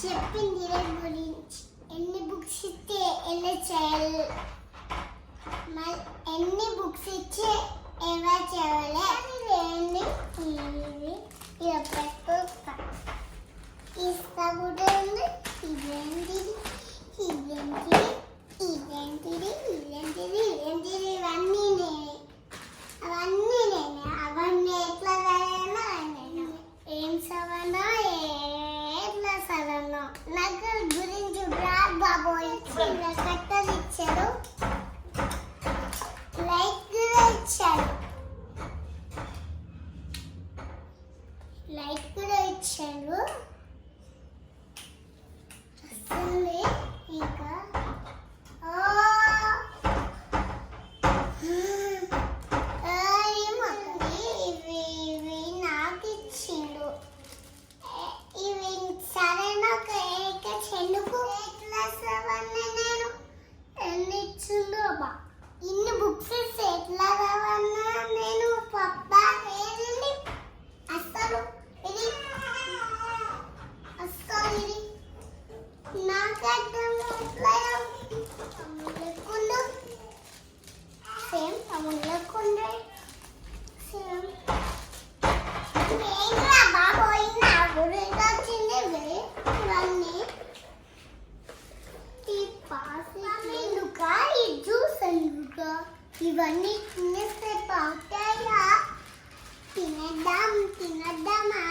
చెప్పింది రేపు గురించి ఎన్ని బుక్స్ ఇస్తే ఎలా చేయాలి, ఎన్ని బుక్స్ ఇచ్చి ఎలా చేయాలి ఇవేంటి ఇలా పెట్టుకో. ఇస్తా కూడా ఉంది. ఇదేంటిది ఇదేంటిది ఇదేంటిది ఇదేంటిది ఇదేంటిది ఇవన్నీ నేనే, అవన్నీ నేనే, అవన్నీ ఎట్లా చదివానో నేను ఏం చదవనో ఎట్లా చదవనో నాకు గురించి బ్రాడ్ బాబోయ్ కట్టలు ఇచ్చారు, లైక్ కూడా ఇచ్చారు, లైక్ కూడా ఇచ్చారు. వస్తుంది ఇంకా ఏమంది ఇవి ఇవి నాకు ఇచ్చిండు. ఇవి సరైన చెండుకు ఎట్లా చదవన్నా నేను ఎన్ని ఇచ్చిండు బా ఇన్ని బుక్స్ ఇస్తే ఎట్లా చదవన్నా నేను పప్పా ఏదండి అసలు ఇది అసలు ఇది నాకు అర్థం లేకుండా సేమ్ తమ్ముళ్ళకుండే సేమ్ ఏంట్రా బాబోయ్ నా గురించి వచ్చింది ఇవన్నీ ఈ పాస్ ఎందుక ఈ జ్యూస్ ఎందుక ఇవన్నీ తినేస్తే అవుతాయా తినేద్దామా